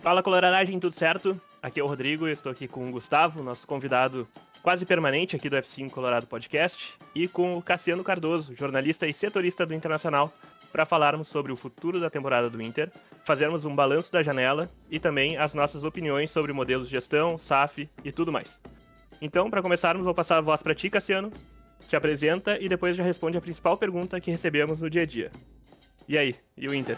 Fala, coloradagem, tudo certo? Aqui é o Rodrigo, eu estou aqui com o Gustavo, nosso convidado quase permanente aqui do F5 Colorado Podcast, e com o Cassiano Cardoso, jornalista e setorista do Internacional, para falarmos sobre o futuro da temporada do Inter, fazermos um balanço da janela e também as nossas opiniões sobre modelos de gestão, SAF e tudo mais. Então, para começarmos, vou passar a voz para ti, Cassiano, te apresenta e depois já responde a principal pergunta que recebemos no dia a dia. E aí, e o Inter?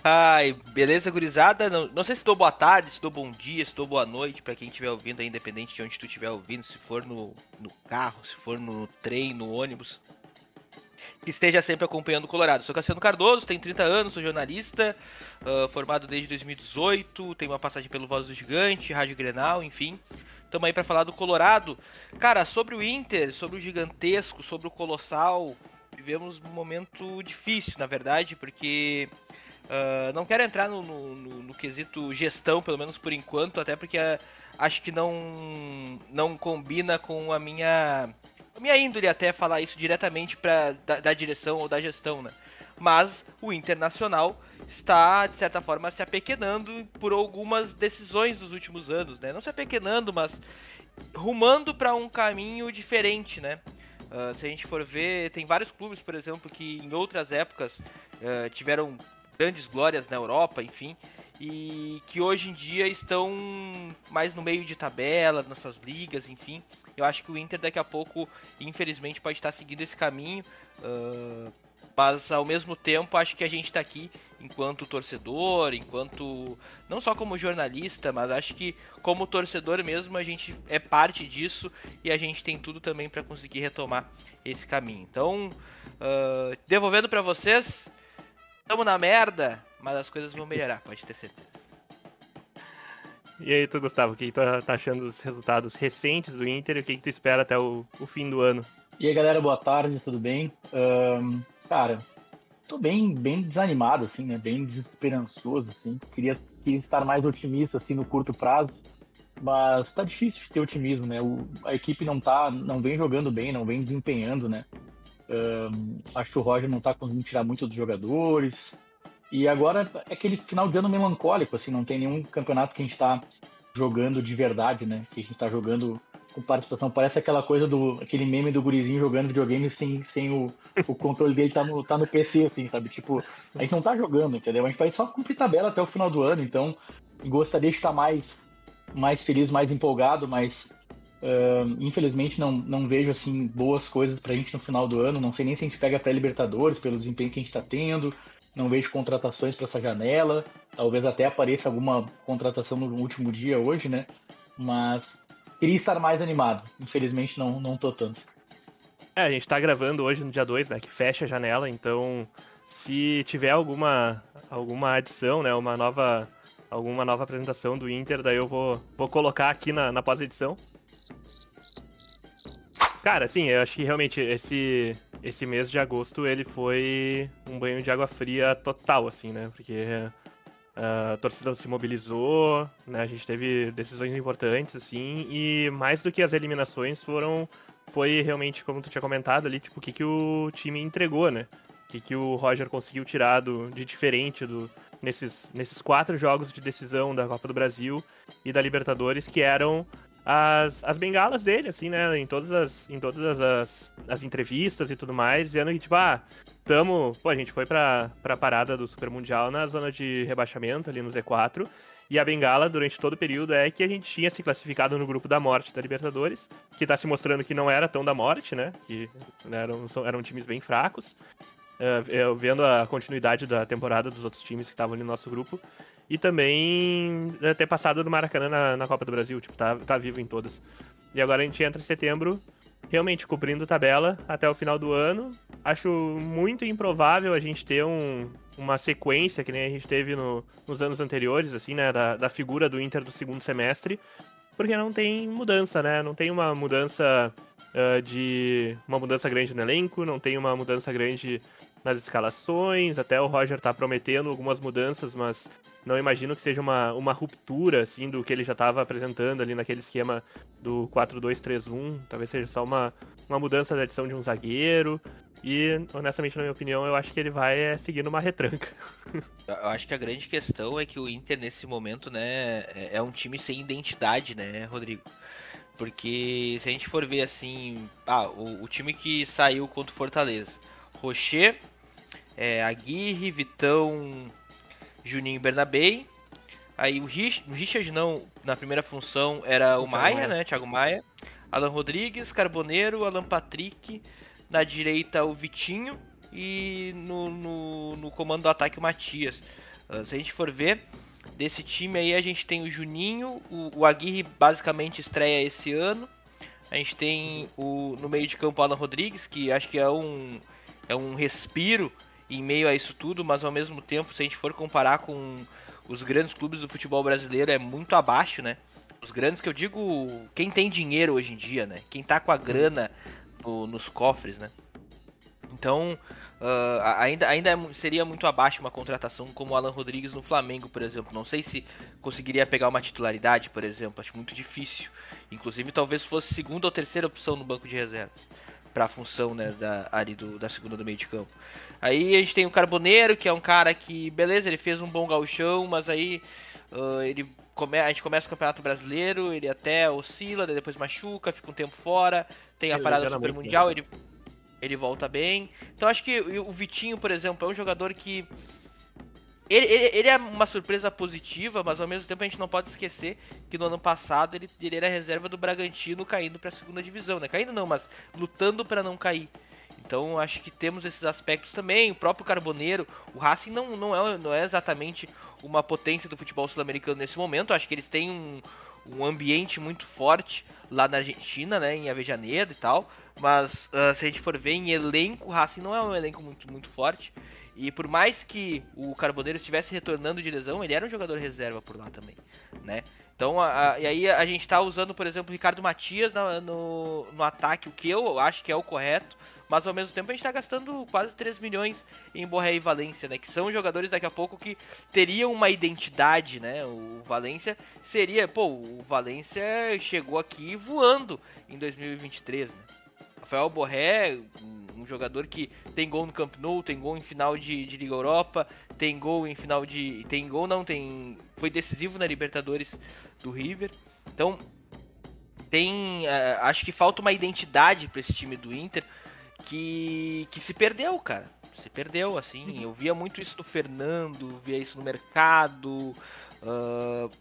Ai, beleza, gurizada? Não sei se dou boa tarde, se dou bom dia, se dou boa noite pra quem estiver ouvindo aí, independente de onde tu estiver ouvindo, se for no carro, se for no trem, no ônibus. Que esteja sempre acompanhando o Colorado. Sou Cassiano Cardoso, tenho 30 anos, sou jornalista, formado desde 2018, tenho uma passagem pelo Voz do Gigante, Rádio Grenal, enfim. Estamos aí pra falar do Colorado. Cara, sobre o Inter, sobre o gigantesco, sobre o colossal, vivemos um momento difícil, na verdade, porque não quero entrar no quesito gestão, pelo menos por enquanto, até porque acho que não combina com a minha índole até falar isso diretamente da direção ou da gestão, né? Mas o Internacional está, de certa forma, se apequenando por algumas decisões dos últimos anos, né? Não se apequenando, mas rumando para um caminho diferente, né? Se a gente for ver, tem vários clubes, por exemplo, que em outras épocas tiveram grandes glórias na Europa, enfim, e que hoje em dia estão mais no meio de tabela, nessas ligas, enfim. Eu acho que o Inter daqui a pouco, infelizmente, pode estar seguindo esse caminho, mas ao mesmo tempo acho que a gente está aqui enquanto torcedor, enquanto não só como jornalista, mas acho que como torcedor mesmo a gente é parte disso e a gente tem tudo também para conseguir retomar esse caminho. Então, devolvendo para vocês, estamos na merda, mas as coisas vão melhorar, pode ter certeza. E aí, tu, Gustavo, o que tu tá achando dos resultados recentes do Inter e o que tu espera até o fim do ano? E aí, galera, boa tarde, tudo bem? Cara, tô bem desanimado, assim, né? Bem desesperançoso, assim. Queria estar mais otimista, assim, no curto prazo, mas tá difícil de ter otimismo, né? A equipe não vem jogando bem, não vem desempenhando, né? Acho que o Roger não tá conseguindo tirar muito dos jogadores. E agora é aquele final de ano melancólico, assim, não tem nenhum campeonato que a gente tá jogando de verdade, né? Que a gente tá jogando com participação. Parece aquela coisa aquele meme do gurizinho jogando videogame sem o controle dele tá no PC, assim, sabe? Tipo, a gente não tá jogando, entendeu? A gente vai só cumprir tabela até o final do ano, então gostaria de estar mais feliz, mais empolgado, mas infelizmente não vejo, assim, boas coisas pra gente no final do ano. Não sei nem se a gente pega pré-Libertadores pelo desempenho que a gente tá tendo. Não vejo contratações para essa janela. Talvez até apareça alguma contratação no último dia hoje, né? Mas queria estar mais animado. Infelizmente não tô tanto. A gente tá gravando hoje no dia 2, né, que fecha a janela, então se tiver alguma adição, né, alguma nova apresentação do Inter, daí eu vou colocar aqui na pós-edição. Cara, sim, eu acho que realmente esse mês de agosto ele foi um banho de água fria total, assim, né? Porque a torcida se mobilizou, né? A gente teve decisões importantes, assim, e mais do que as eliminações foi realmente, como tu tinha comentado ali, tipo, o que o time entregou, né? O que o Roger conseguiu tirar de diferente nesses 4 jogos de decisão da Copa do Brasil e da Libertadores, que eram as bengalas dele, assim, né, em todas as entrevistas e tudo mais, dizendo que, tipo, a gente foi pra parada do Super Mundial na zona de rebaixamento, ali no Z4, e a bengala, durante todo o período, é que a gente tinha se classificado no grupo da morte da Libertadores, que tá se mostrando que não era tão da morte, né, que eram times bem fracos, vendo a continuidade da temporada dos outros times que estavam ali no nosso grupo, e também ter passado do Maracanã na Copa do Brasil, tipo, tá vivo em todas. E agora a gente entra em setembro, realmente cobrindo tabela até o final do ano. Acho muito improvável a gente ter uma sequência que nem a gente teve nos anos anteriores, assim, né, da figura do Inter do segundo semestre, porque não tem mudança, né, não tem uma mudança uma mudança grande no elenco, não tem uma mudança grande nas escalações, até o Roger tá prometendo algumas mudanças, mas não imagino que seja uma ruptura, assim, do que ele já estava apresentando ali naquele esquema do 4-2-3-1, talvez seja só uma mudança da adição de um zagueiro, E, honestamente, na minha opinião, eu acho que ele vai seguir numa retranca. Eu acho que a grande questão é que o Inter, nesse momento, né, é um time sem identidade, né, Rodrigo? Porque se a gente for ver assim, o time que saiu contra o Fortaleza, Rocher, Aguirre, Vitão, Juninho e Bernabei. Aí o Richard não, na primeira função era o Maia, né? Thiago Maia. Alan Rodrigues, Carboneiro, Alan Patrick. Na direita o Vitinho. E no comando do ataque o Matias. Se a gente for ver, desse time aí a gente tem o Juninho. O Aguirre basicamente estreia esse ano. A gente tem no meio de campo o Alan Rodrigues, que acho que é um respiro em meio a isso tudo, mas ao mesmo tempo, se a gente for comparar com os grandes clubes do futebol brasileiro, é muito abaixo, né? Os grandes que eu digo, quem tem dinheiro hoje em dia, né? Quem tá com a grana nos cofres, né? Então, ainda seria muito abaixo uma contratação como o Alan Rodrigues no Flamengo, por exemplo. Não sei se conseguiria pegar uma titularidade, por exemplo. Acho muito difícil. Inclusive, talvez fosse segunda ou terceira opção no banco de reservas para a função, né, da segunda do meio de campo. Aí a gente tem o Carboneiro, que é um cara que, beleza, ele fez um bom gauchão, mas aí a gente começa o Campeonato Brasileiro, ele até oscila, depois machuca, fica um tempo fora, tem a parada Super Mundial, ele volta bem. Então acho que o Vitinho, por exemplo, é um jogador que ele é uma surpresa positiva, mas ao mesmo tempo a gente não pode esquecer que no ano passado ele era reserva do Bragantino caindo para a segunda divisão, né? Caindo não, mas lutando para não cair. Então acho que temos esses aspectos também. O próprio Carboneiro, o Racing não é exatamente uma potência do futebol sul-americano nesse momento. Acho que eles têm um ambiente muito forte lá na Argentina, né? Em Avejaneira e tal. Mas se a gente for ver em elenco, o Racing não é um elenco muito, muito forte. E por mais que o Carboneiro estivesse retornando de lesão, ele era um jogador reserva por lá também, né? Então, e aí a gente tá usando, por exemplo, o Ricardo Matias no ataque, o que eu acho que é o correto, mas ao mesmo tempo a gente tá gastando quase 3 milhões em Borré e Valência, né? Que são jogadores daqui a pouco que teriam uma identidade, né? O Valência seria, o Valência chegou aqui voando em 2023, né? Rafael Borré, um jogador que tem gol no Camp Nou, tem gol em final de Liga Europa, tem gol em final de... Foi decisivo na Libertadores do River. Então, acho que falta uma identidade para esse time do Inter que se perdeu, cara. Se perdeu, assim. Eu via muito isso no Fernando, via isso no mercado.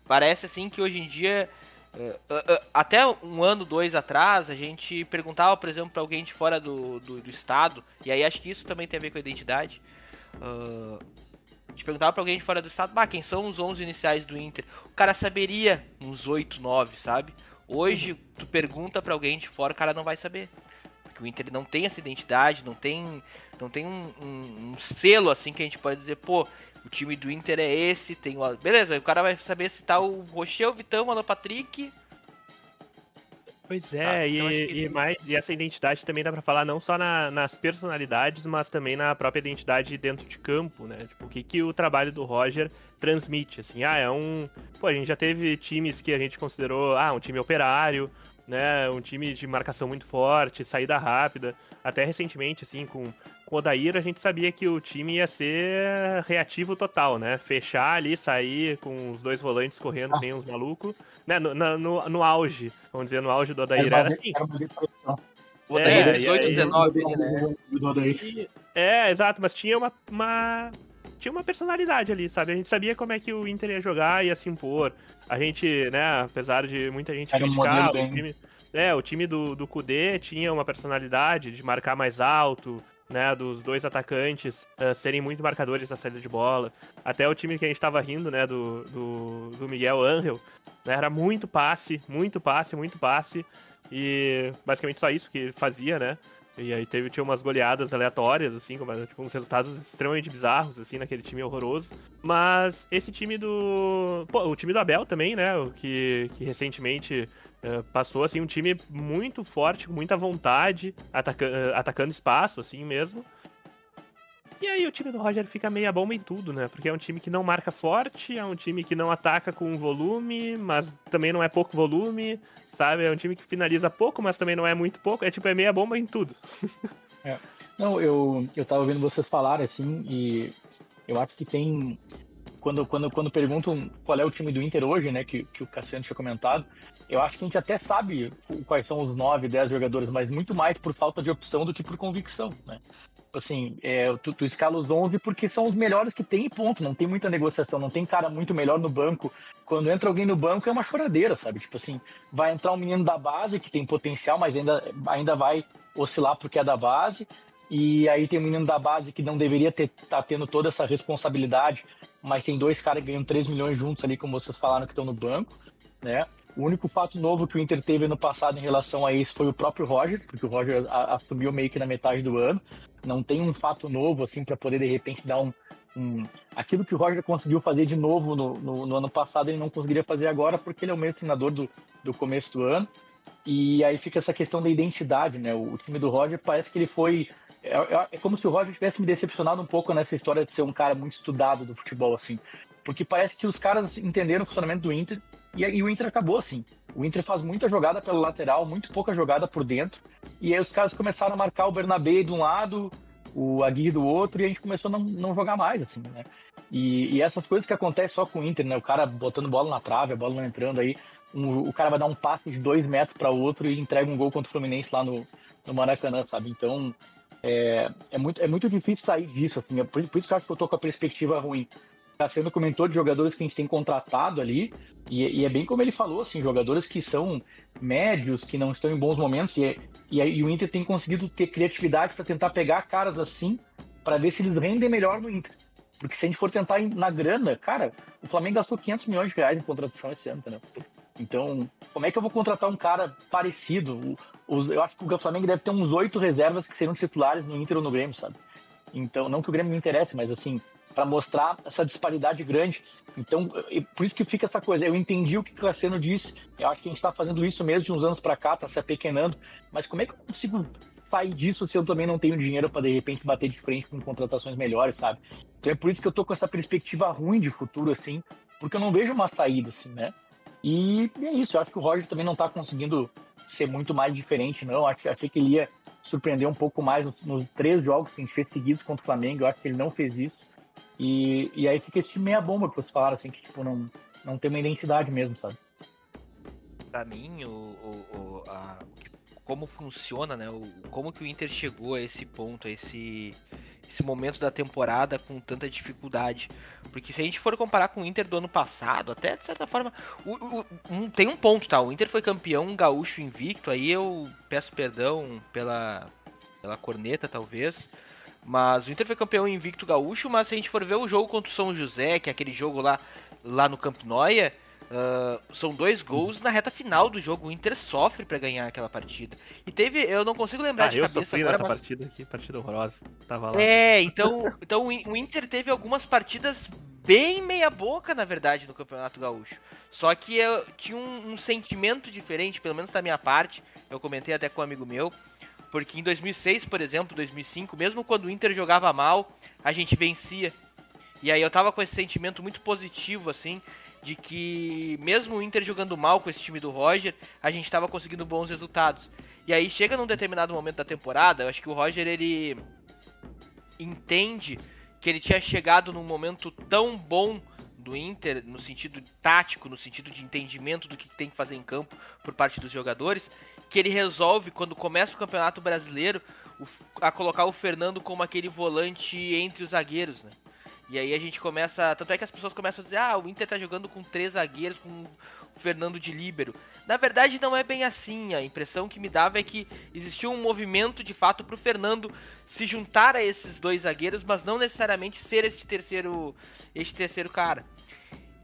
Parece, assim, que hoje em dia... até um ano, 2 atrás, a gente perguntava, por exemplo, para alguém de fora do estado, e aí acho que isso também tem a ver com a identidade. A gente perguntava pra alguém de fora do estado, quem são os 11 iniciais do Inter? O cara saberia uns 8, 9, sabe? Hoje, tu pergunta pra alguém de fora, o cara não vai saber. Porque o Inter não tem essa identidade, não tem um selo assim que a gente pode dizer, o time do Inter é esse, beleza, o cara vai saber se tá o Rocher, o Vitão, o Alan Patrick. Pois é, então, e essa identidade também dá pra falar não só nas personalidades, mas também na própria identidade dentro de campo, né? Tipo, o que o trabalho do Roger transmite, assim, a gente já teve times que a gente considerou, um time operário, né, um time de marcação muito forte, saída rápida, até recentemente, assim, com o Odair, a gente sabia que o time ia ser reativo total, né, fechar ali, sair com os 2 volantes correndo, tem uns malucos, né, no auge, vamos dizer, no auge do Odair, era assim. O Odair 18, 19, né? Exato, mas tinha tinha uma personalidade ali, sabe? A gente sabia como é que o Inter ia jogar, ia se impor. A gente, né, apesar de muita gente criticar, o time do Kudê tinha uma personalidade de marcar mais alto, né, dos 2 atacantes serem muito marcadores na saída de bola. Até o time que a gente tava rindo, né, do Miguel Ángel, né, era muito passe, e basicamente só isso que ele fazia, né? E aí tinha umas goleadas aleatórias, assim, tipo, uns resultados extremamente bizarros, assim, naquele time horroroso. Mas esse time o time do Abel também, né? O que recentemente passou, assim, um time muito forte, com muita vontade, atacando espaço, assim mesmo. E aí o time do Roger fica meia bomba em tudo, né? Porque é um time que não marca forte, é um time que não ataca com volume, mas também não é pouco volume, sabe? É um time que finaliza pouco, mas também não é muito pouco. É meia bomba em tudo. É. Não, eu tava ouvindo vocês falarem, assim, e eu acho que tem. Quando perguntam qual é o time do Inter hoje, né, que o Cassiano tinha comentado, eu acho que a gente até sabe quais são os 9, 10 jogadores, mas muito mais por falta de opção do que por convicção, né? Assim, tu escala os 11 porque são os melhores que tem e ponto, não tem muita negociação, não tem cara muito melhor no banco. Quando entra alguém no banco é uma choradeira, sabe? Tipo assim, vai entrar um menino da base que tem potencial, mas ainda vai oscilar porque é da base, e aí tem um menino da base que não deveria tá tendo toda essa responsabilidade, mas tem dois caras ganhando 3 milhões juntos ali, como vocês falaram, que estão no banco, né? O único fato novo que o Inter teve ano passado em relação a isso foi o próprio Roger, porque o Roger assumiu meio que na metade do ano. Não tem um fato novo, assim, para poder, de repente, dar aquilo que o Roger conseguiu fazer de novo no ano passado, ele não conseguiria fazer agora, porque ele é o mesmo treinador do começo do ano. E aí fica essa questão da identidade, né? O time do Roger parece que ele foi... É como se o Roger tivesse me decepcionado um pouco nessa história de ser um cara muito estudado do futebol, assim. Porque parece que os caras entenderam o funcionamento do Inter e o Inter acabou, assim. O Inter faz muita jogada pela lateral, muito pouca jogada por dentro. E aí os caras começaram a marcar o Bernabé de um lado, o Aguirre do outro, e a gente começou a não jogar mais, assim, né? E essas coisas que acontecem só com o Inter, né? O cara botando bola na trave, a bola não entrando aí. O cara vai dar um passe de 2 metros para o outro e entrega um gol contra o Fluminense lá no Maracanã, sabe? Então, é muito difícil sair disso, assim. Por isso que eu acho que eu tô com a perspectiva ruim. Tá sendo comentou de jogadores que a gente tem contratado ali, e é bem como ele falou, assim, jogadores que são médios, que não estão em bons momentos, e o Inter tem conseguido ter criatividade para tentar pegar caras assim, para ver se eles rendem melhor no Inter. Porque se a gente for tentar na grana, cara, o Flamengo gastou 500 milhões de reais em contratação esse ano, entendeu? Então, como é que eu vou contratar um cara parecido? Eu acho que o Flamengo deve ter uns 8 reservas que serão titulares no Inter ou no Grêmio, sabe? Então, não que o Grêmio me interesse, mas assim, para mostrar essa disparidade grande. Então, por isso que fica essa coisa. Eu entendi o que o Cassiano disse. Eu acho que a gente está fazendo isso mesmo de uns anos para cá, tá se apequenando. Mas como é que eu consigo sair disso se eu também não tenho dinheiro para de repente bater de frente com contratações melhores, sabe? Então é por isso que eu tô com essa perspectiva ruim de futuro, assim, porque eu não vejo uma saída, assim, né? E é isso. Eu acho que o Roger também não tá conseguindo ser muito mais diferente, não. Achei que ele ia surpreender um pouco mais nos 3 jogos que a gente fez seguidos contra o Flamengo. Eu acho que ele não fez isso. E aí fica esse meia bomba que vocês falaram, assim, que tipo, não tem uma identidade mesmo, sabe? Pra mim, como funciona, né? Como que o Inter chegou a esse ponto, a esse momento da temporada com tanta dificuldade. Porque se a gente for comparar com o Inter do ano passado, até de certa forma, tem um ponto, tá? O Inter foi campeão gaúcho invicto, aí eu peço perdão pela corneta, talvez. Mas o Inter foi campeão invicto gaúcho, mas se a gente for ver o jogo contra o São José, que é aquele jogo lá no Camp Noia, são 2 gols na reta final do jogo. O Inter sofre pra ganhar aquela partida. E eu não consigo lembrar de cabeça agora, nessa partida aqui, partida horrorosa. Tava lá. Então o Inter teve algumas partidas bem meia boca, na verdade, no Campeonato Gaúcho. Só que tinha um sentimento diferente, pelo menos da minha parte. Eu comentei até com um amigo meu. Porque em 2006, por exemplo, 2005, mesmo quando o Inter jogava mal, a gente vencia. E aí eu tava com esse sentimento muito positivo, assim, de que mesmo o Inter jogando mal com esse time do Roger, a gente tava conseguindo bons resultados. E aí chega num determinado momento da temporada, eu acho que o Roger, ele entende que ele tinha chegado num momento tão bom do Inter, no sentido tático, no sentido de entendimento do que tem que fazer em campo por parte dos jogadores, que ele resolve, quando começa o Campeonato Brasileiro, a colocar o Fernando como aquele volante entre os zagueiros, né? E aí a gente começa... Tanto é que as pessoas começam a dizer, o Inter tá jogando com 3 zagueiros, com o Fernando de líbero. Na verdade, não é bem assim. A impressão que me dava é que existia um movimento, de fato, pro Fernando se juntar a esses 2 zagueiros, mas não necessariamente ser este terceiro cara.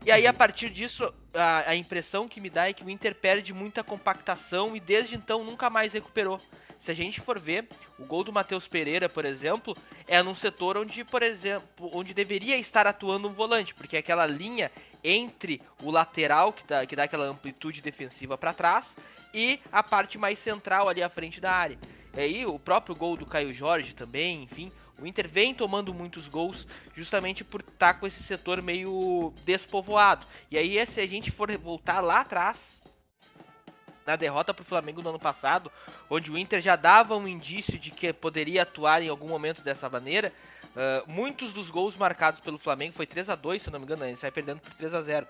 E aí, a partir disso, a impressão que me dá é que o Inter perde muita compactação e desde então nunca mais recuperou. Se a gente for ver, o gol do Matheus Pereira, por exemplo, é num setor onde deveria estar atuando um volante, porque é aquela linha entre o lateral, que dá aquela amplitude defensiva para trás, e a parte mais central ali à frente da área. E aí, o próprio gol do Caio Jorge também, enfim... O Inter vem tomando muitos gols justamente por estar com esse setor meio despovoado. E aí, se a gente for voltar lá atrás, na derrota pro Flamengo no ano passado, onde o Inter já dava um indício de que poderia atuar em algum momento dessa maneira, muitos dos gols marcados pelo Flamengo, foi 3-2, se eu não me engano, a gente sai perdendo por 3-0.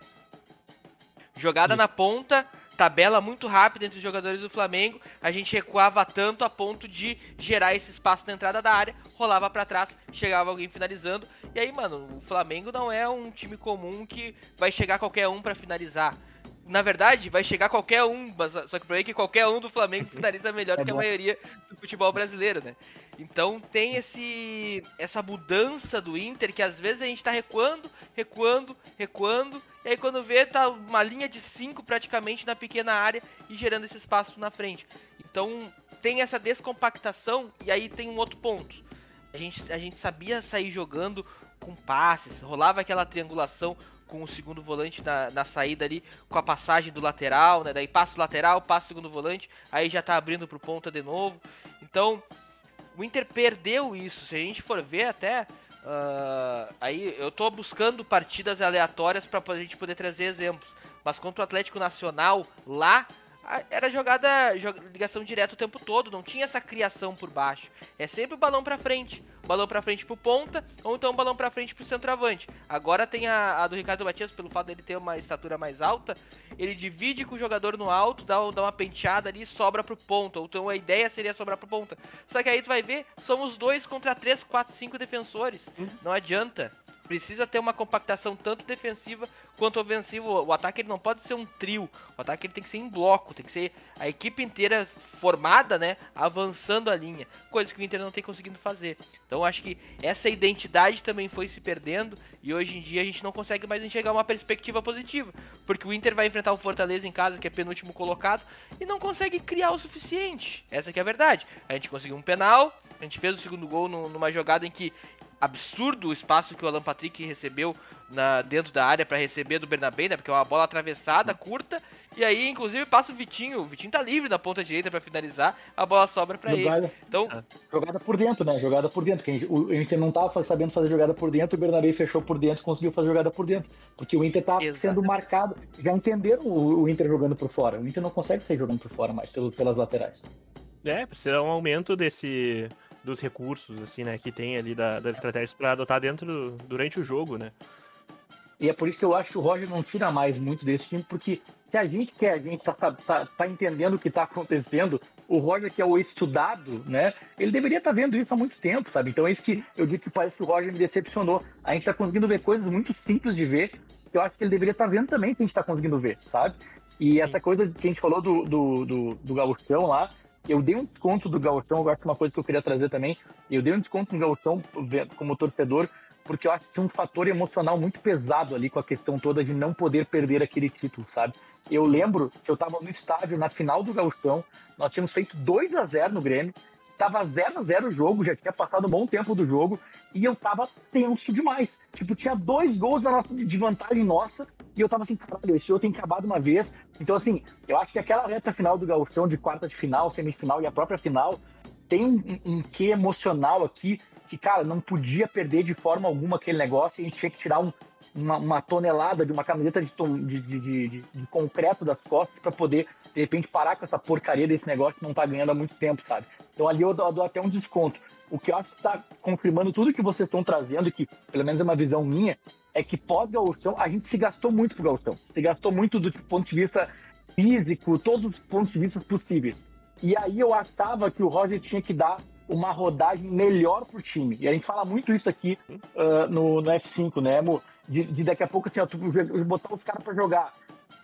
Jogada na ponta, tabela muito rápida entre os jogadores do Flamengo, a gente recuava tanto a ponto de gerar esse espaço na entrada da área, rolava pra trás, chegava alguém finalizando, e aí, mano, o Flamengo não é um time comum que vai chegar qualquer um pra finalizar. Na verdade, vai chegar qualquer um, mas só que o problema é que qualquer um do Flamengo finaliza melhor que a maioria do futebol brasileiro, né? Então tem essa mudança do Inter que às vezes a gente tá recuando, e aí quando vê tá uma linha de 5 praticamente na pequena área e gerando esse espaço na frente. Então tem essa descompactação e aí tem um outro ponto. A gente sabia sair jogando com passes, rolava aquela triangulação com o segundo volante na saída ali, com a passagem do lateral, né? Daí passa o lateral, passa o segundo volante, aí já tá abrindo pro ponta de novo. Então, o Inter perdeu isso. Se a gente for ver até, aí eu tô buscando partidas aleatórias pra gente poder trazer exemplos. Mas contra o Atlético Nacional, lá, era ligação direta o tempo todo, não tinha essa criação por baixo. É sempre o balão pra frente pro ponta, ou então o balão pra frente pro centroavante. Agora tem a do Ricardo Matias, pelo fato dele ter uma estatura mais alta, ele divide com o jogador no alto, dá uma penteada ali e sobra pro ponta, ou então a ideia seria sobrar pro ponta. Só que aí tu vai ver, somos 2 contra 3, 4, 5 defensores, não adianta. Precisa ter uma compactação tanto defensiva quanto ofensiva. O ataque ele não pode ser um trio. O ataque ele tem que ser em bloco. Tem que ser a equipe inteira formada, né? Avançando a linha. Coisa que o Inter não tem conseguido fazer. Então acho que essa identidade também foi se perdendo. E hoje em dia a gente não consegue mais enxergar uma perspectiva positiva. Porque o Inter vai enfrentar o Fortaleza em casa, que é penúltimo colocado. E não consegue criar o suficiente. Essa que é a verdade. A gente conseguiu um penal. A gente fez o segundo gol numa jogada em que... absurdo o espaço que o Alan Patrick recebeu dentro da área para receber do Bernabé, né? Porque é uma bola atravessada, curta, e aí inclusive passa o Vitinho tá livre na ponta direita para finalizar, a bola sobra para ele. Então, jogada por dentro, né? Jogada por dentro, que o Inter não tava sabendo fazer jogada por dentro, o Bernabé fechou por dentro, conseguiu fazer jogada por dentro, porque o Inter tava sendo marcado, já entenderam o Inter jogando por fora, o Inter não consegue sair jogando por fora mais pelas laterais. Precisa um aumento dos recursos, assim, né, que tem ali das estratégias para adotar durante o jogo, né? E é por isso que eu acho que o Roger não tira mais muito desse time, porque se a gente tá entendendo o que tá acontecendo, o Roger, que é o estudado, né, ele deveria estar vendo isso há muito tempo, sabe? Então é isso que eu digo que parece que o Roger me decepcionou. A gente tá conseguindo ver coisas muito simples de ver, que eu acho que ele deveria estar vendo também, que a gente tá conseguindo ver, sabe? E essa coisa que a gente falou do Gauchão lá, eu dei um desconto do Gauchão, eu acho que uma coisa que eu queria trazer também, eu dei um desconto no Gauchão como torcedor, porque eu acho que tinha um fator emocional muito pesado ali com a questão toda de não poder perder aquele título, sabe? Eu lembro que eu tava no estádio na final do Gauchão, nós tínhamos feito 2-0 no Grêmio, tava 0-0 o jogo, já tinha passado um bom tempo do jogo, e eu tava tenso demais. Tipo, tinha 2 gols de vantagem nossa, e eu tava assim, caralho, esse jogo tem acabado uma vez. Então, assim, eu acho que aquela reta final do Gauchão, de quarta de final, semifinal e a própria final, tem um quê emocional aqui, que, cara, não podia perder de forma alguma aquele negócio, e a gente tinha que tirar uma tonelada de uma camiseta de concreto das costas para poder, de repente, parar com essa porcaria desse negócio que não tá ganhando há muito tempo, sabe? Então ali eu dou até um desconto. O que eu acho que está confirmando tudo que vocês estão trazendo, que pelo menos é uma visão minha, é que pós-Gauchão a gente se gastou muito pro Gauchão. Se gastou muito do ponto de vista físico, todos os pontos de vista possíveis. E aí eu achava que o Roger tinha que dar uma rodagem melhor pro time. E a gente fala muito isso aqui no F5, né, Mo? De daqui a pouco assim, botar os caras para jogar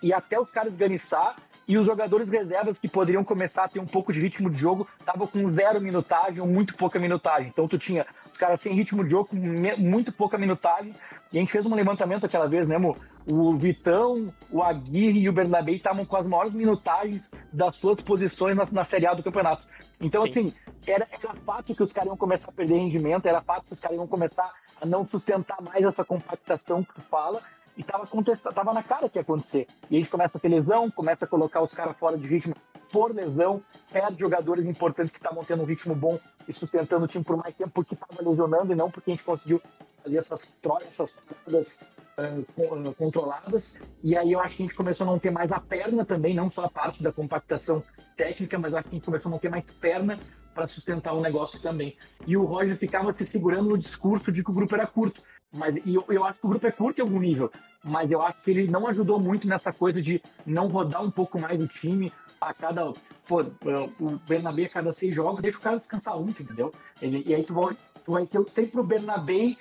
e até os caras ganiçar, e os jogadores reservas que poderiam começar a ter um pouco de ritmo de jogo estavam com 0 minutagem ou muito pouca minutagem. Então tu tinha os caras sem ritmo de jogo, com muito pouca minutagem, e a gente fez um levantamento aquela vez, né, Mo? O Vitão, o Aguirre e o Bernabé estavam com as maiores minutagens das suas posições na Série A do campeonato. Então, sim, assim, era fato que os caras iam começar a perder rendimento, era fato que os caras iam começar a não sustentar mais essa compactação que tu fala, e tava na cara que ia acontecer. E a gente começa a ter lesão, começa a colocar os caras fora de ritmo por lesão, perde jogadores importantes que estavam tendo um ritmo bom e sustentando o time por mais tempo porque estava lesionando e não porque a gente conseguiu fazer essas paradas controladas, e aí eu acho que a gente começou a não ter mais a perna também, não só a parte da compactação técnica, mas acho que a gente começou a não ter mais perna para sustentar o negócio também. E o Roger ficava se segurando no discurso de que o grupo era curto, mas eu acho que o grupo é curto em algum nível, mas eu acho que ele não ajudou muito nessa coisa de não rodar um pouco mais o time a cada... Pô, o Bernabé a cada 6 jogos, deixa o cara descansar entendeu? E aí tu vai ter sempre o Bernabé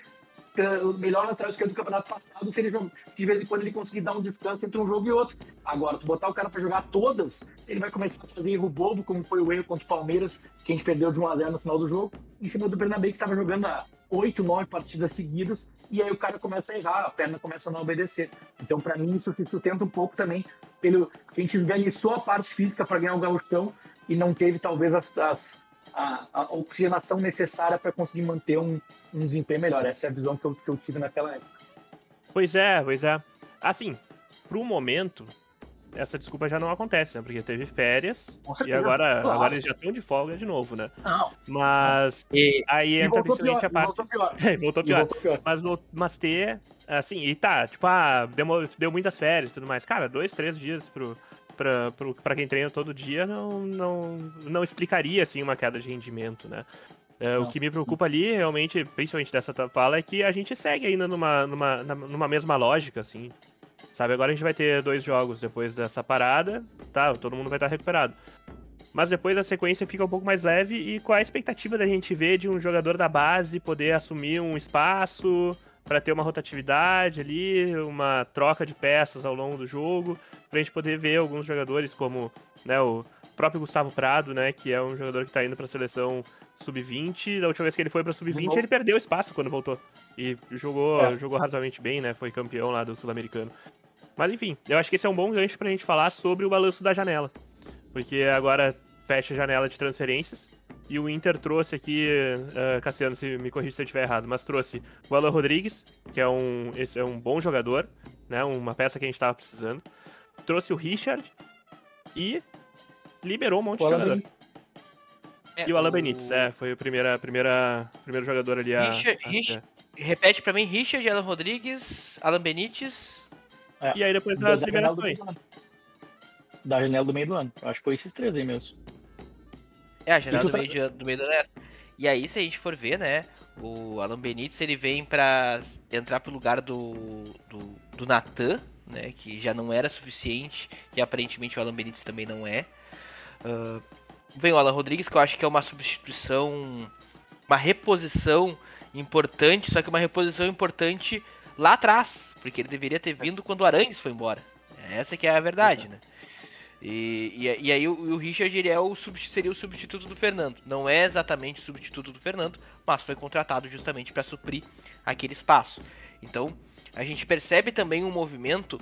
o melhor lateral esquerdo do campeonato passado, se ele de vez em quando ele conseguir dar um descanso entre um jogo e outro. Agora, tu botar o cara pra jogar todas, ele vai começar a fazer erro bobo, como foi o erro contra o Palmeiras, que a gente perdeu de 1-0 no final do jogo, em cima do Bernabé, que estava jogando há 8, 9 partidas seguidas, e aí o cara começa a errar, a perna começa a não obedecer. Então, pra mim, isso se sustenta um pouco também pelo que a gente esganiçou a parte física para ganhar o gauchão e não teve, talvez, a oxigenação necessária para conseguir manter um desempenho melhor. Essa é a visão que eu tive naquela época. Pois é. Assim, pro momento, essa desculpa já não acontece, né? Porque teve férias e agora eles já estão de folga de novo, né? Não. Mas aí entra principalmente a parte... Voltou pior. Mas ter, assim, e tá, tipo, deu muitas férias e tudo mais. Cara, 2, 3 dias pra quem treina todo dia não explicaria, assim, uma queda de rendimento, né? O que me preocupa ali, realmente, principalmente dessa fala, é que a gente segue ainda numa mesma lógica, assim. Sabe, agora a gente vai ter 2 jogos depois dessa parada, tá? Todo mundo vai estar recuperado. Mas depois a sequência fica um pouco mais leve e qual a expectativa da gente ver de um jogador da base poder assumir um espaço para ter uma rotatividade ali, uma troca de peças ao longo do jogo, pra gente poder ver alguns jogadores como, né, o próprio Gustavo Prado, né, que é um jogador que tá indo pra seleção sub-20. Da última vez que ele foi pra sub-20, ele perdeu espaço quando voltou. E jogou razoavelmente bem, né, foi campeão lá do Sul-Americano. Mas enfim, eu acho que esse é um bom gancho pra gente falar sobre o balanço da janela. Porque agora fecha a janela de transferências. E o Inter trouxe aqui, Cassiano, se me corrija se eu estiver errado, mas trouxe o Alan Rodrigues, que é um bom jogador, né, uma peça que a gente estava precisando. Trouxe o Richard e liberou um monte de jogador. E o Alan Benítez, foi o primeiro jogador ali repete pra mim, Richard, Alan Rodrigues, Alan Benítez. E aí depois as liberações. Da janela do meio do ano. Acho que foi esses 3 aí mesmo. A janela do meio do ano. E aí, se a gente for ver, né, o Alan Benítez, ele vem pra entrar pro lugar do Natan, né, que já não era suficiente, e aparentemente o Alan Benítez também não é. Vem o Alan Rodrigues, que eu acho que é uma substituição, uma reposição importante, só que uma reposição importante lá atrás, porque ele deveria ter vindo quando o Arangues foi embora. Essa que é a verdade, né? E aí o Richard ele seria o substituto do Fernando. Não é exatamente o substituto do Fernando, mas foi contratado justamente para suprir aquele espaço. Então a gente percebe também um movimento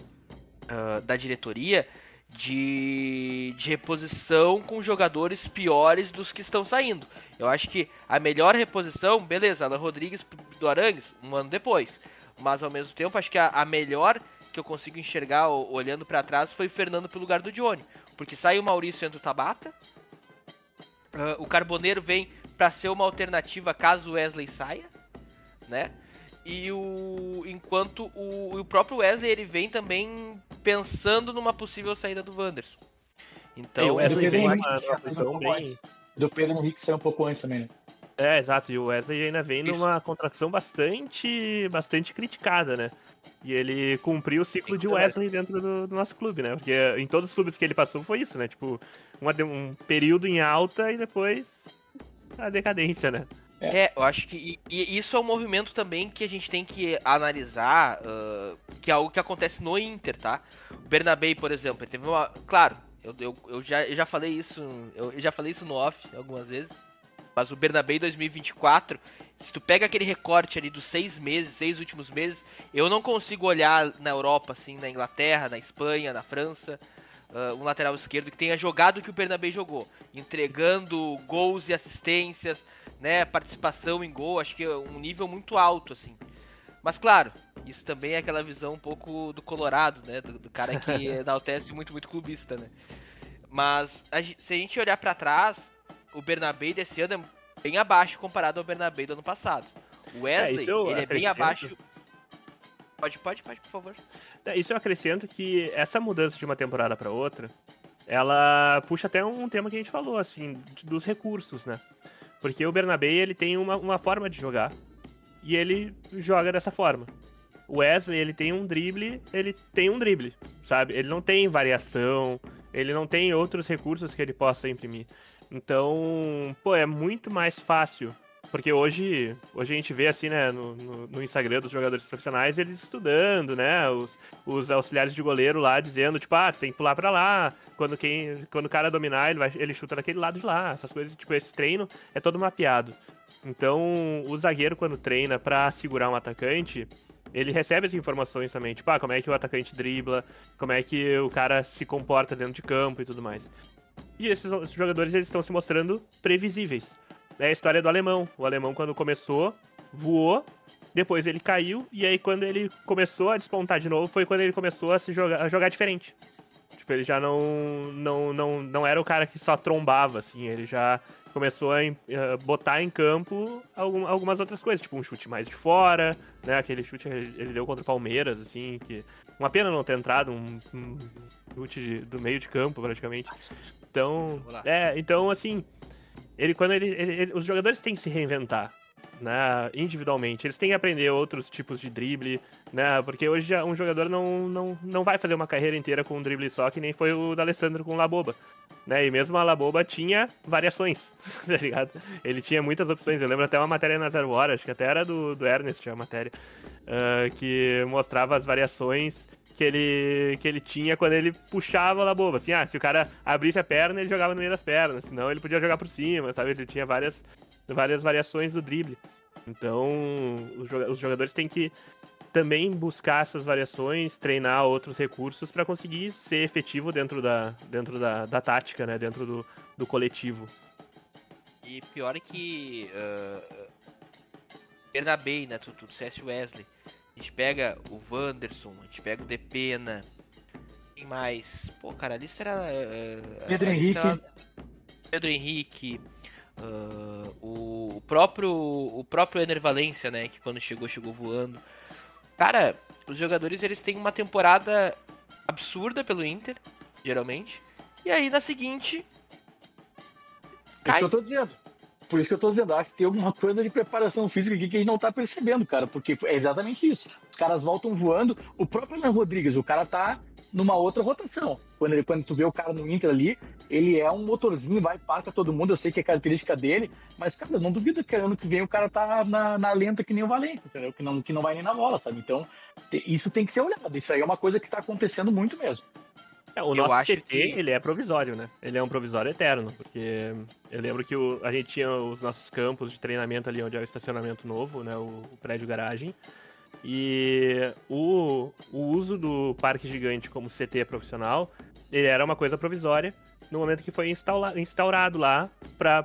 da diretoria de reposição com jogadores piores dos que estão saindo. Eu acho que a melhor reposição, beleza, Alan Rodrigues do Arangues, um ano depois. Mas ao mesmo tempo, acho que a melhor que eu consigo enxergar olhando pra trás foi o Fernando pro lugar do Johnny, porque sai o Maurício entre o Tabata, o Carboneiro vem pra ser uma alternativa caso o Wesley saia, né? E enquanto o próprio Wesley ele vem também pensando numa possível saída do Wanderson. Então, o Wesley vem uma posição bem... Do Pedro Henrique saiu um pouco antes também, né? Exato, e o Wesley ainda vem numa contratação bastante criticada, né? E ele cumpriu o ciclo de Wesley dentro do nosso clube, né? Porque em todos os clubes que ele passou foi isso, né? Tipo, um período em alta e depois a decadência, né? Eu acho que isso é um movimento também que a gente tem que analisar, que é algo que acontece no Inter, tá? O Bernabé, por exemplo, ele teve uma... Claro, eu já falei isso, eu já falei isso no off algumas vezes, mas o Bernabé em 2024, se tu pega aquele recorte ali dos 6 últimos meses, eu não consigo olhar na Europa, assim, na Inglaterra, na Espanha, na França, um lateral esquerdo que tenha jogado o que o Bernabé jogou, entregando gols e assistências, né, participação em gol, acho que é um nível muito alto, assim. Mas claro, isso também é aquela visão um pouco do Colorado, né, do cara que enaltece muito, muito clubista, né. Mas se a gente olhar pra trás, o Bernabé desse ano é bem abaixo comparado ao Bernabé do ano passado. O Wesley, ele é bem abaixo... Pode, por favor. Isso eu acrescento que essa mudança de uma temporada para outra, ela puxa até um tema que a gente falou, assim, dos recursos, né? Porque o Bernabé, ele tem uma forma de jogar, e ele joga dessa forma. O Wesley, ele tem um drible, sabe? Ele não tem variação, ele não tem outros recursos que ele possa imprimir. Então, pô, é muito mais fácil. Porque hoje a gente vê assim, né, no Instagram dos jogadores profissionais, eles estudando, né, os auxiliares de goleiro lá dizendo, tipo, tu tem que pular pra lá, quando o cara dominar, ele chuta daquele lado de lá, essas coisas, tipo, esse treino é todo mapeado. Então, o zagueiro, quando treina pra segurar um atacante, ele recebe as informações também, tipo, como é que o atacante dribla, como é que o cara se comporta dentro de campo e tudo mais. E esses jogadores, eles estão se mostrando previsíveis. É a história do alemão. O alemão, quando começou, voou, depois ele caiu, e aí quando ele começou a despontar de novo, foi quando ele começou a jogar diferente. Tipo, ele já não era o cara que só trombava, assim, ele já começou a botar em campo algumas outras coisas, tipo um chute mais de fora, né, aquele chute ele deu contra o Palmeiras, assim, que uma pena não ter entrado, um chute do meio de campo, praticamente. Então, assim, os jogadores têm que se reinventar, né, individualmente. Eles têm que aprender outros tipos de drible, né, porque hoje um jogador não vai fazer uma carreira inteira com um drible só, que nem foi o da Alessandro com o Laboba, né, e mesmo a Laboba tinha variações, tá ligado? Ele tinha muitas opções. Eu lembro até uma matéria na Zero Hora, acho que até era do Ernest, a matéria, que mostrava as variações que ele tinha quando ele puxava a Laboba. Assim, se o cara abrisse a perna, ele jogava no meio das pernas, senão ele podia jogar por cima, sabe? Ele tinha várias variações do drible. Então, os jogadores têm que também buscar essas variações, treinar outros recursos para conseguir ser efetivo dentro da tática, né? Dentro do coletivo. E pior é que Bernabé, né? Tu disseste Wesley. A gente pega o Wanderson, a gente pega o Depena. Quem mais? Pô, cara, a lista era... Pedro Henrique. O próprio Ener Valencia, né? Que quando chegou voando. Cara, os jogadores, eles têm uma temporada absurda pelo Inter, geralmente. E aí, na seguinte... cai. Por isso que eu tô dizendo, acho que tem alguma coisa de preparação física aqui que a gente não tá percebendo, cara, porque é exatamente isso. Os caras voltam voando, o próprio Hernan Rodrigues, o cara tá numa outra rotação. Quando tu vê o cara no Inter ali, ele é um motorzinho, vai, parca todo mundo, eu sei que é característica dele, mas, cara, eu não duvido que ano que vem o cara tá na lenta que nem o Valência, entendeu? Que não vai nem na bola, sabe? Então, isso tem que ser olhado, isso aí é uma coisa que está acontecendo muito mesmo. O nosso CT, ele é provisório, né? Ele é um provisório eterno, porque eu lembro que a gente tinha os nossos campos de treinamento ali, onde é o estacionamento novo, né? O prédio garagem. E o uso do Parque Gigante como CT profissional, ele era uma coisa provisória no momento que foi instaurado lá,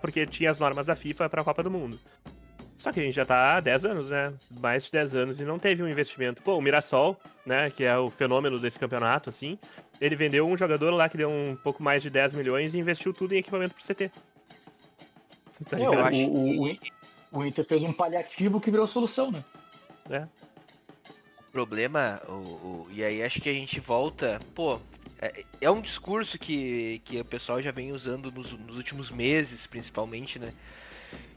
porque tinha as normas da FIFA para a Copa do Mundo. Só que a gente já tá há 10 anos, né? Mais de 10 anos e não teve um investimento. Pô, o Mirassol, né? Que é o fenômeno desse campeonato, assim. Ele vendeu um jogador lá que deu um pouco mais de 10 milhões e investiu tudo em equipamento pro CT. Então, o Inter fez um paliativo que virou solução, né? O problema, e aí acho que a gente volta... Pô, é um discurso que o pessoal já vem usando nos últimos meses, principalmente, né?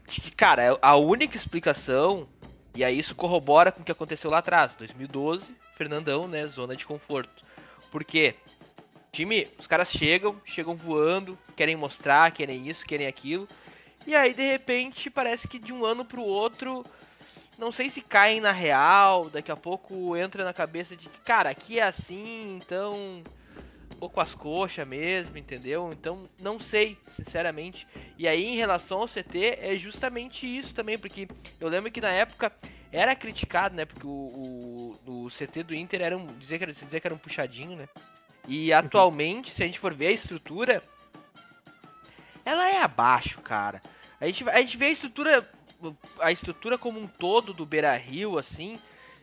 De que, cara, a única explicação, e aí isso corrobora com o que aconteceu lá atrás, 2012, Fernandão, né, zona de conforto. Por quê? Os caras chegam voando, querem mostrar, querem isso, querem aquilo, e aí de repente parece que de um ano pro outro, não sei se caem na real, daqui a pouco entra na cabeça de que, cara, aqui é assim, então... pouco as coxas mesmo, entendeu? Então, não sei, sinceramente. E aí, em relação ao CT, é justamente isso também, porque eu lembro que na época era criticado, né? Porque o CT do Inter dizia que era um puxadinho, né? E atualmente, se a gente for ver a estrutura, ela é abaixo, cara. A gente vê a estrutura como um todo do Beira-Rio, assim,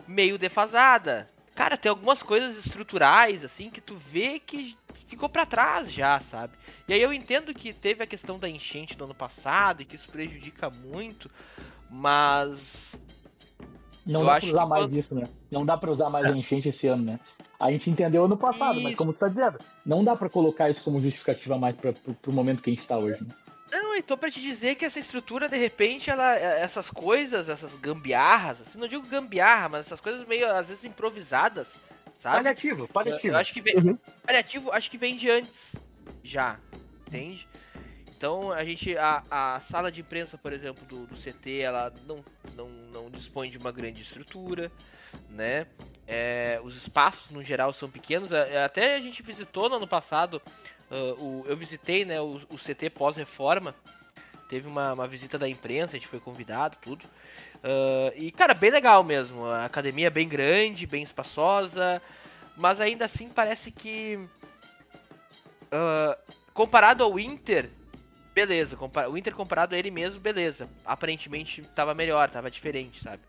meio defasada. Cara, tem algumas coisas estruturais, assim, que tu vê que ficou pra trás já, sabe? E aí eu entendo que teve a questão da enchente do ano passado e que isso prejudica muito, mas... Não Eu dá acho pra usar que mais quando... isso, né? Não dá pra usar mais a enchente esse ano, né? A gente entendeu ano passado, mas Isso. como tu tá dizendo, não dá pra colocar isso como justificativa mais pro momento que a gente tá hoje, né? Não, eu tô pra te dizer que essa estrutura, de repente, essas coisas, essas gambiarras, assim, não digo gambiarra, mas essas coisas meio, às vezes, improvisadas, sabe? Paliativo, Eu paliativo. acho que vem, Uhum. paliativo, acho que vem de antes, já, entende? Então, a sala de imprensa, por exemplo, do CT, ela não dispõe de uma grande estrutura, né? Os espaços, no geral, são pequenos. Até a gente visitou no ano passado, eu visitei, né, o CT pós-reforma. Teve uma visita da imprensa, a gente foi convidado, tudo. E, cara, bem legal mesmo. A academia é bem grande, bem espaçosa, mas ainda assim parece que, comparado ao Inter, beleza. O Inter comparado a ele mesmo, beleza. Aparentemente tava melhor, tava diferente, sabe?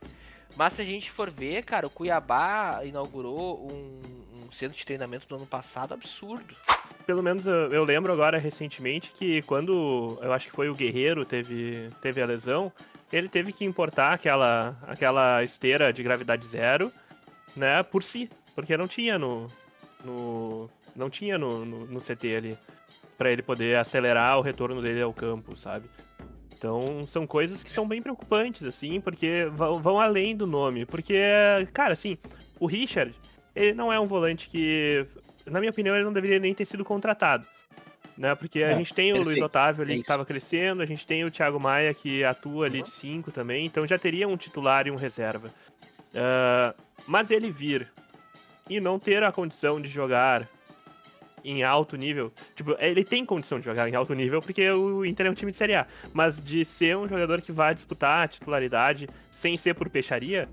Mas se a gente for ver, cara, o Cuiabá inaugurou um centro de treinamento no ano passado absurdo. Pelo menos eu lembro agora recentemente que quando eu acho que foi o Guerreiro teve a lesão, ele teve que importar aquela esteira de gravidade zero, né, por si, porque não tinha não tinha no CT ali pra ele poder acelerar o retorno dele ao campo, sabe? Então, são coisas que são bem preocupantes, assim, porque vão além do nome. Porque, cara, assim, o Richard, ele não é um volante que, na minha opinião, ele não deveria nem ter sido contratado, né? Porque a gente tem o Luiz Perfeito. Otávio ali É que isso. tava crescendo, a gente tem o Thiago Maia que atua ali de 5 também, então já teria um titular e um reserva. Mas ele vir e não ter a condição de jogar em alto nível, tipo, ele tem condição de jogar em alto nível porque o Inter é um time de Série A, mas de ser um jogador que vai disputar a titularidade sem ser por peixaria,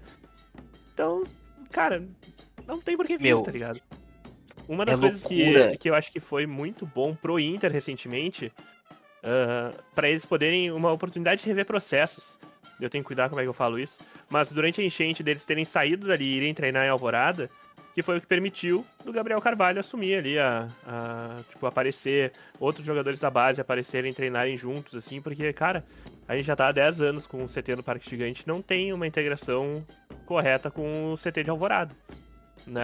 então, cara, não tem por que vir, Meu, tá ligado? Uma das coisas loucura. que eu acho que foi muito bom pro Inter recentemente, pra eles poderem uma oportunidade de rever processos. Eu tenho que cuidar como é que eu falo isso, mas durante a enchente deles terem saído dali e irem treinar em Alvorada, que foi o que permitiu do Gabriel Carvalho assumir ali tipo, aparecer, outros jogadores da base aparecerem, treinarem juntos, assim, porque, cara, a gente já tá há 10 anos com o CT no Parque Gigante, não tem uma integração correta com o CT de Alvorada, né?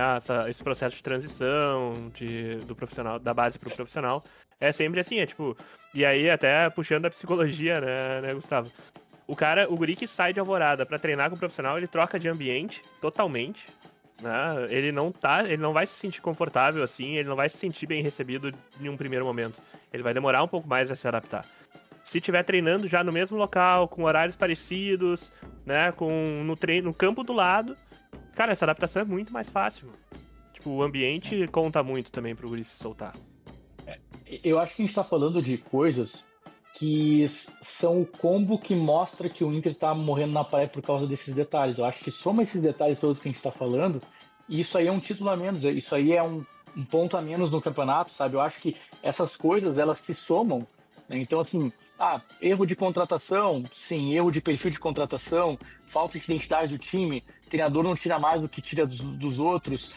Esse processo de transição do profissional, da base pro profissional, é sempre assim, tipo, e aí até puxando a psicologia, né, Gustavo? O guri que sai de Alvorada pra treinar com o profissional, ele troca de ambiente totalmente, né? Ele não vai se sentir confortável assim, ele não vai se sentir bem recebido em um primeiro momento. Ele vai demorar um pouco mais a se adaptar. Se estiver treinando já no mesmo local, com horários parecidos, né, no campo do lado, cara, essa adaptação é muito mais fácil. Tipo, o ambiente conta muito também pro guri se soltar. Eu acho que a gente tá falando de coisas que são o combo que mostra que o Inter tá morrendo na praia por causa desses detalhes. Eu acho que soma esses detalhes todos que a gente tá falando, e isso aí é um título a menos, isso aí é um ponto a menos no campeonato, sabe? Eu acho que essas coisas, elas se somam, né? Então, assim, erro de contratação, sim, erro de perfil de contratação, falta de identidade do time, treinador não tira mais do que tira dos outros,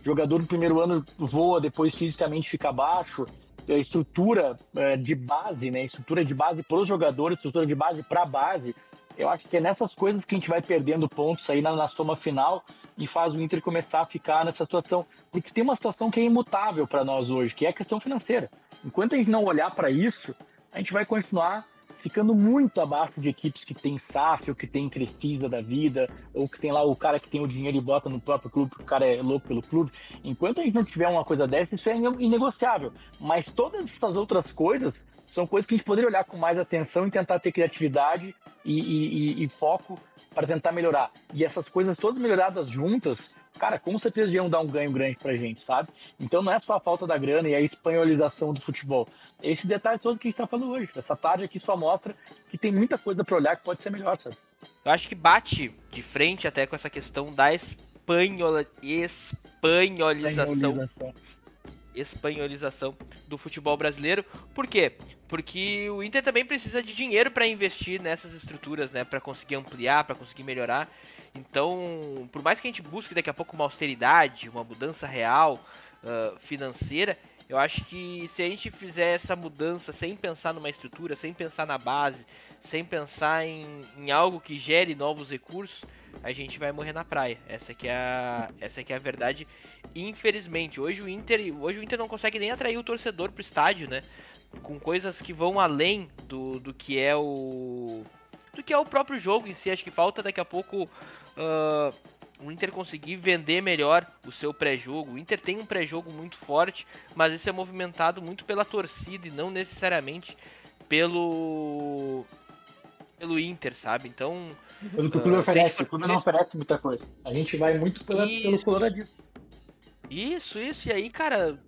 jogador no primeiro ano voa, depois fisicamente fica baixo, estrutura de base, né? Estrutura de base para os jogadores, estrutura de base para a base. Eu acho que é nessas coisas que a gente vai perdendo pontos aí na soma final e faz o Inter começar a ficar nessa situação. Porque tem uma situação que é imutável para nós hoje, que é a questão financeira. Enquanto a gente não olhar para isso, a gente vai continuar ficando muito abaixo de equipes que tem SAF, ou que tem Crefisa da vida, ou que tem lá o cara que tem o dinheiro e bota no próprio clube, porque o cara é louco pelo clube. Enquanto a gente não tiver uma coisa dessa, isso é inegociável. Mas todas essas outras coisas são coisas que a gente poderia olhar com mais atenção e tentar ter criatividade e foco para tentar melhorar. E essas coisas todas melhoradas juntas, cara, com certeza iam dar um ganho grande pra gente, sabe? Então não é só a falta da grana e a espanholização do futebol. Esse detalhe todo que a gente tá falando hoje. Essa tarde aqui só mostra que tem muita coisa pra olhar que pode ser melhor, sabe? Eu acho que bate de frente até com essa questão da espanholização do futebol brasileiro. Por quê? Porque o Inter também precisa de dinheiro para investir nessas estruturas, né, para conseguir ampliar, para conseguir melhorar. Então, por mais que a gente busque daqui a pouco uma austeridade, uma mudança real financeira, eu acho que se a gente fizer essa mudança sem pensar numa estrutura, sem pensar na base, sem pensar em algo que gere novos recursos, a gente vai morrer na praia. Essa que é a verdade, infelizmente. Hoje o Inter não consegue nem atrair o torcedor pro estádio, né? Com coisas que vão além do que é o próprio jogo em si. Acho que falta daqui a pouco o Inter conseguir vender melhor o seu pré-jogo. O Inter tem um pré-jogo muito forte, mas isso é movimentado muito pela torcida e não necessariamente pelo Inter, sabe? Então, Pelo que o clube oferece, o clube não oferece muita coisa. A gente vai muito pelo coloradismo. Isso, e aí, cara,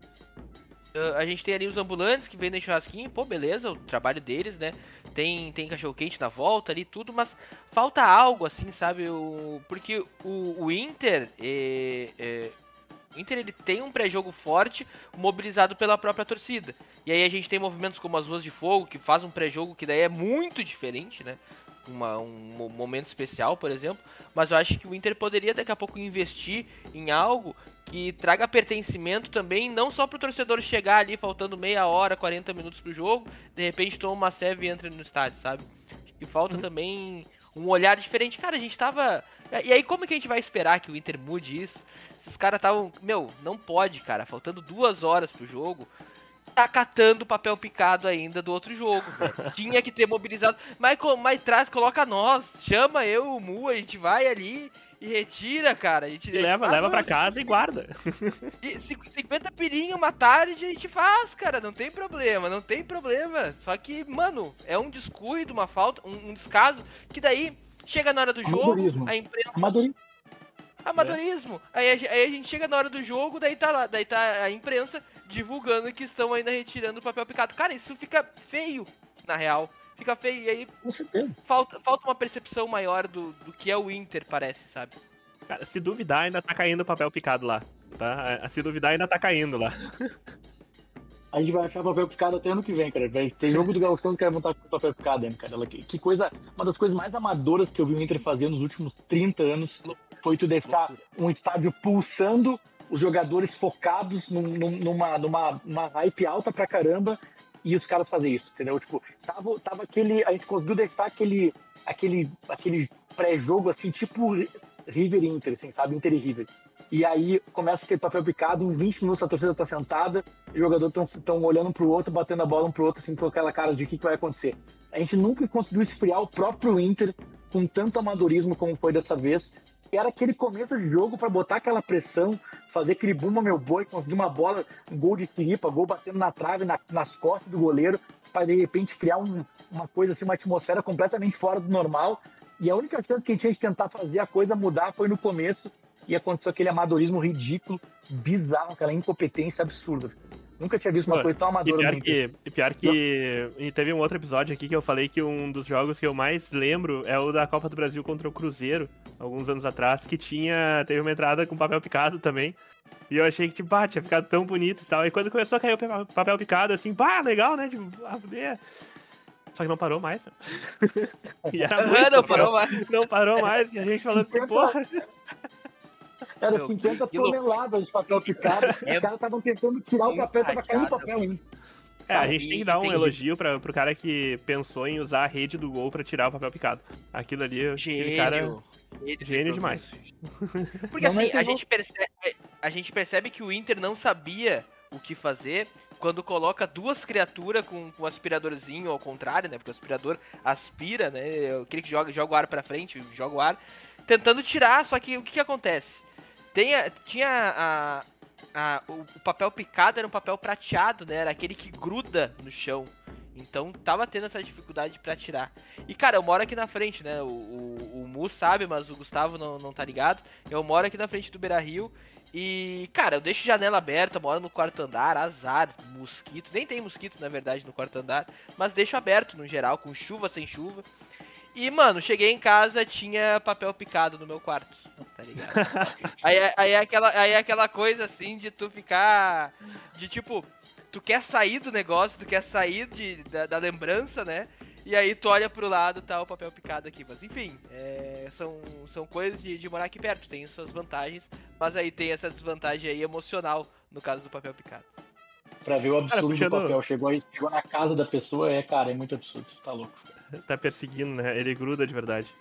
a gente tem ali os ambulantes que vendem churrasquinho, pô, beleza, o trabalho deles, né? Tem cachorro-quente na volta ali, tudo, mas falta algo, assim, sabe? Porque o Inter, o Inter ele tem um pré-jogo forte, mobilizado pela própria torcida. E aí a gente tem movimentos como as Ruas de Fogo, que faz um pré-jogo que daí é muito diferente, né? Um momento especial, por exemplo. Mas eu acho que o Inter poderia daqui a pouco investir em algo que traga pertencimento também, não só pro torcedor chegar ali faltando meia hora, 40 minutos pro jogo, de repente toma uma serve e entra no estádio, sabe? Acho que falta também um olhar diferente. Cara, a gente tava... E aí como que a gente vai esperar que o Inter mude isso? Esses caras estavam... Meu, não pode, cara. Faltando 2 horas pro jogo, tá catando papel picado ainda do outro jogo, velho. Tinha que ter mobilizado. Mas traz, coloca nós. Chama eu, o Mu, a gente vai ali e retira, cara. A gente leva pra casa e guarda. E 50 pirinha uma tarde a gente faz, cara. Não tem problema. Só que, mano, é um descuido, uma falta, um descaso, que daí chega na hora do jogo, a imprensa... Amadorismo. Aí a gente chega na hora do jogo, daí tá a imprensa divulgando que estão ainda retirando o papel picado. Cara, isso fica feio, na real. Fica feio, e aí falta uma percepção maior do que é o Inter, parece, sabe? Cara, se duvidar, ainda tá caindo o papel picado lá, tá? Se duvidar, ainda tá caindo lá. A gente vai achar papel picado até ano que vem, cara. Tem jogo do Gauchão que vai montar com papel picado, hein, cara. Que coisa... Uma das coisas mais amadoras que eu vi o Inter fazer nos últimos 30 anos foi tu deixar um estádio pulsando, os jogadores focados numa hype alta pra caramba, e os caras fazem isso, entendeu? Tipo, tava aquele... A gente conseguiu deixar aquele pré-jogo, assim, tipo River e Inter, assim, sabe? Inter e River. E aí começa a ser papel picado, em 20 minutos a torcida tá sentada, os jogadores estão olhando pro outro, batendo a bola um pro outro, assim, com aquela cara de o que vai acontecer. A gente nunca conseguiu esfriar o próprio Inter com tanto amadorismo como foi dessa vez. E era aquele começo de jogo para botar aquela pressão, fazer aquele bumba meu boi, conseguir uma bola, um gol de Filipa, gol batendo na trave, nas costas do goleiro, para de repente criar uma coisa assim, uma atmosfera completamente fora do normal. E a única chance que a gente tinha de tentar fazer a coisa mudar foi no começo, e aconteceu aquele amadorismo ridículo, bizarro, aquela incompetência absurda. Nunca tinha visto uma coisa tão amadora. E pior que teve um outro episódio aqui que eu falei que um dos jogos que eu mais lembro é o da Copa do Brasil contra o Cruzeiro, alguns anos atrás, que teve uma entrada com papel picado também. E eu achei que, tipo, tinha ficado tão bonito e tal. E quando começou a cair o papel picado, assim, legal, né? Tipo, poder... Só que não parou mais, né? E era muito não parou mais. E a gente falando assim, porra... Era 50 toneladas de papel picado. Os caras estavam tentando tirar o papel, tava caindo o papel ainda. A gente tem que dar um elogio pro cara que pensou em usar a rede do gol pra tirar o papel picado. Aquilo ali, aquele cara... Gênio demais. Porque assim, a gente percebe que o Inter não sabia o que fazer quando coloca 2 criaturas com um aspiradorzinho ao contrário, né? Porque o aspirador aspira, né? Aquele que joga o ar pra frente, joga o ar, tentando tirar, só que o que acontece? O papel picado era um papel prateado, né? Era aquele que gruda no chão. Então tava tendo essa dificuldade pra tirar. E cara, eu moro aqui na frente, né? O Mu sabe, mas o Gustavo não tá ligado. Eu moro aqui na frente do Beira-Rio. E, cara, eu deixo janela aberta, moro no 4º andar, azar, mosquito. Nem tem mosquito, na verdade, no 4º andar. Mas deixo aberto, no geral, com chuva, sem chuva. E, mano, cheguei em casa, tinha papel picado no meu quarto, tá ligado? aí é aquela coisa, assim, de tu ficar... De, tipo, tu quer sair do negócio, tu quer sair da lembrança, né? E aí tu olha pro lado, tá o papel picado aqui. Mas, enfim, são coisas de morar aqui perto, tem suas vantagens. Mas aí tem essa desvantagem aí emocional, no caso do papel picado. Pra ver o absurdo do papel, chegou na casa da pessoa, cara, é muito absurdo, você tá louco. Tá perseguindo, né? Ele gruda de verdade.